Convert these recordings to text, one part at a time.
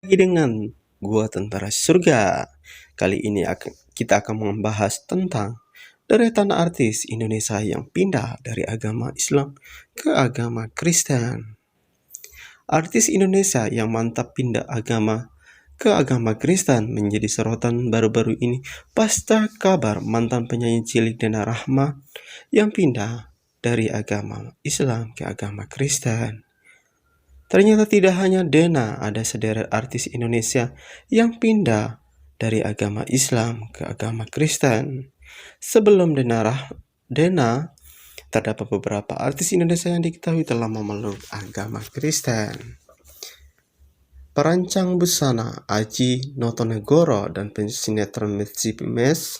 Lagi dengan gua tentara surga. Kali ini kita akan membahas tentang deretan artis Indonesia yang pindah dari agama Islam ke agama Kristen. Artis Indonesia yang mantap pindah agama ke agama Kristen menjadi sorotan baru-baru ini pasca kabar mantan penyanyi cilik Dena Rahma yang pindah dari agama Islam ke agama Kristen. Ternyata tidak hanya Dena, ada sederet artis Indonesia yang pindah dari agama Islam ke agama Kristen. Sebelum Dena, terdapat beberapa artis Indonesia yang diketahui telah memeluk agama Kristen. Perancang busana Aji Notonegoro dan pensinetron Metsi Mes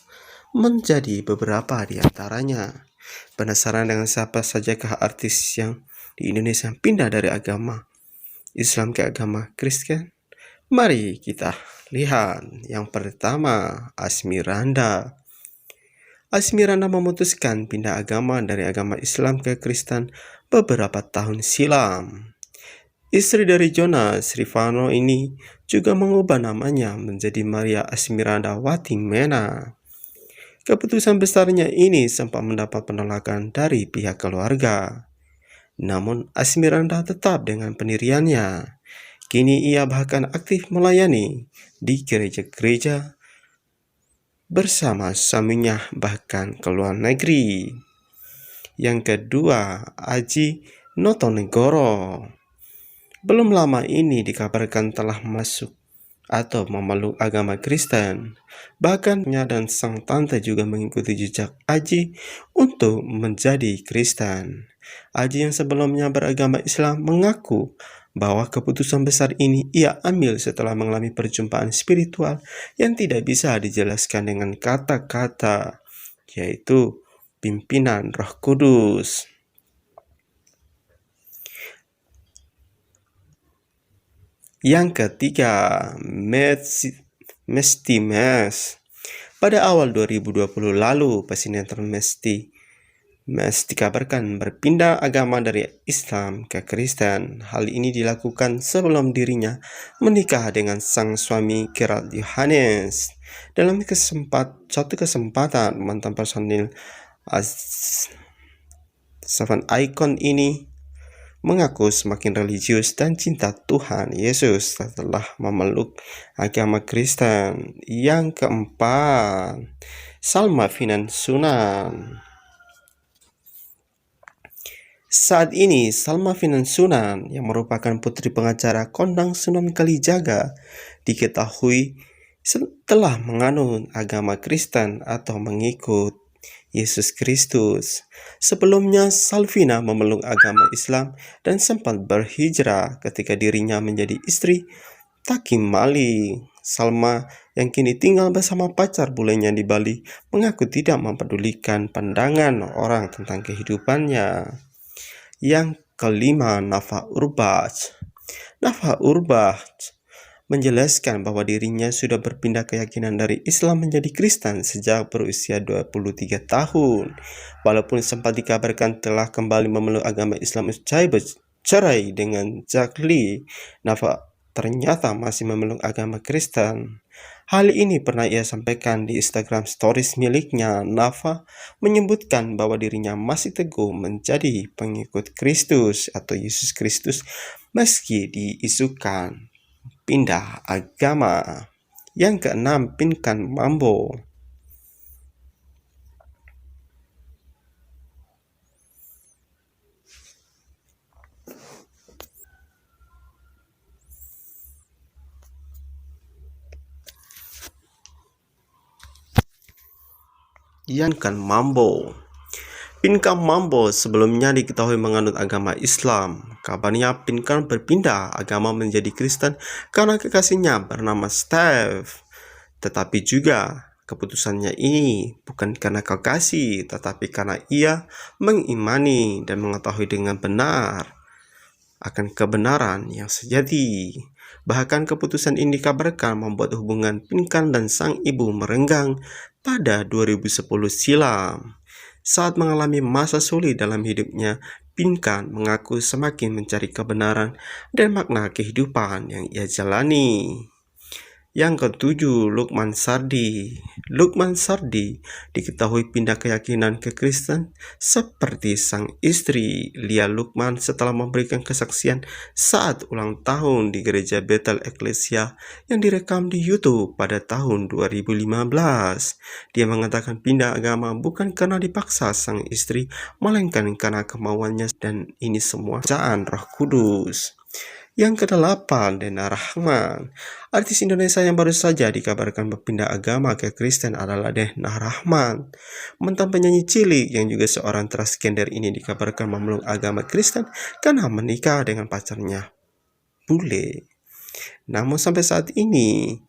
menjadi beberapa di antaranya. Penasaran dengan siapa sajakah artis yang di Indonesia yang pindah dari agama Islam ke agama Kristen? Mari kita lihat. Yang pertama, Asmiranda. Asmiranda memutuskan pindah agama dari agama Islam ke Kristen beberapa tahun silam. Istri dari Jonas Rifano ini juga mengubah namanya menjadi Maria Asmiranda Watimena. Keputusan besarnya ini sempat mendapat penolakan dari pihak keluarga. Namun Asmiranda tetap dengan pendiriannya. Kini ia bahkan aktif melayani di gereja-gereja bersama suaminya bahkan ke luar negeri. Yang kedua, Aji Notonegoro. Belum lama ini dikabarkan telah masuk atau memeluk agama Kristen. Bahkan nya dan sang tante juga mengikuti jejak Aji untuk menjadi Kristen. Aji yang sebelumnya beragama Islam mengaku bahwa keputusan besar ini ia ambil setelah mengalami perjumpaan spiritual yang tidak bisa dijelaskan dengan kata-kata, yaitu pimpinan Roh Kudus. Yang ketiga, Mesti Mes. Pada awal 2020 lalu, pesinetron Mesti dikabarkan berpindah agama dari Islam ke Kristen. Hal ini dilakukan sebelum dirinya menikah dengan sang suami Gerald Yohanes. Dalam satu kesempatan, mantan personil Seven Icon ini mengaku semakin religius dan cinta Tuhan Yesus setelah memeluk agama Kristen. Yang keempat, Salma Finansunan. Saat ini, Salma Finansunan yang merupakan putri pengacara Kondang Sunan Kalijaga diketahui setelah menganut agama Kristen atau mengikut Yesus Kristus. Sebelumnya, Salvina memeluk agama Islam dan sempat berhijrah ketika dirinya menjadi istri Takim Mali. Salma yang kini tinggal bersama pacar bulenya di Bali mengaku tidak mempedulikan pandangan orang tentang kehidupannya. Yang kelima, Nafa Urbach. Nafa Urbach menjelaskan bahwa dirinya sudah berpindah keyakinan dari Islam menjadi Kristen sejak berusia 23 tahun. Walaupun sempat dikabarkan telah kembali memeluk agama Islam usai bercerai dengan Jack Lee, Nafa ternyata masih memeluk agama Kristen. Hal ini pernah ia sampaikan di Instagram Stories miliknya. Nafa menyebutkan bahwa dirinya masih teguh menjadi pengikut Kristus atau Yesus Kristus meski diisukan pindah agama. Yang keenam, Pinkan Mambo. Pinkan Mambo sebelumnya diketahui menganut agama Islam. Kabarnya Pinkan berpindah agama menjadi Kristen karena kekasihnya bernama Steph. Tetapi juga keputusannya ini bukan karena kekasih, tetapi karena ia mengimani dan mengetahui dengan benar akan kebenaran yang sejati. Bahkan keputusan ini dikabarkan membuat hubungan Pinkan dan sang ibu merenggang pada 2010 silam. Saat mengalami masa sulit dalam hidupnya, Pinkan mengaku semakin mencari kebenaran dan makna kehidupan yang ia jalani. Yang ketujuh, Lukman Sardi. Lukman Sardi diketahui pindah keyakinan ke Kristen seperti sang istri Lia Lukman setelah memberikan kesaksian saat ulang tahun di gereja Bethel Eklesia yang direkam di YouTube pada tahun 2015. Dia mengatakan pindah agama bukan karena dipaksa sang istri, melainkan karena kemauannya, dan ini semua bacaan Roh Kudus. Yang kedelapan, Dena Rahman. Artis Indonesia yang baru saja dikabarkan berpindah agama ke Kristen adalah Dena Rahman. Mantan penyanyi cilik yang juga seorang transgender ini dikabarkan memeluk agama Kristen karena menikah dengan pacarnya bule. Namun sampai saat ini,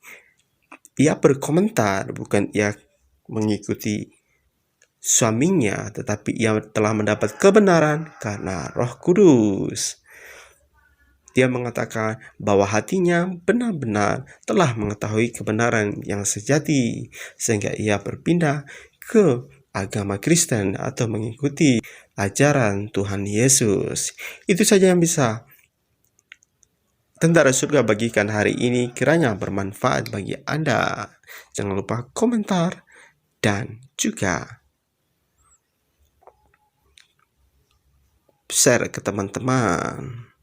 ia berkomentar bukan ia mengikuti suaminya, tetapi ia telah mendapat kebenaran karena Roh Kudus. Dia mengatakan bahwa hatinya benar-benar telah mengetahui kebenaran yang sejati, sehingga ia berpindah ke agama Kristen atau mengikuti ajaran Tuhan Yesus. Itu saja yang bisa Tentara Surga bagikan hari ini, kiranya bermanfaat bagi Anda. Jangan lupa komentar dan juga share ke teman-teman.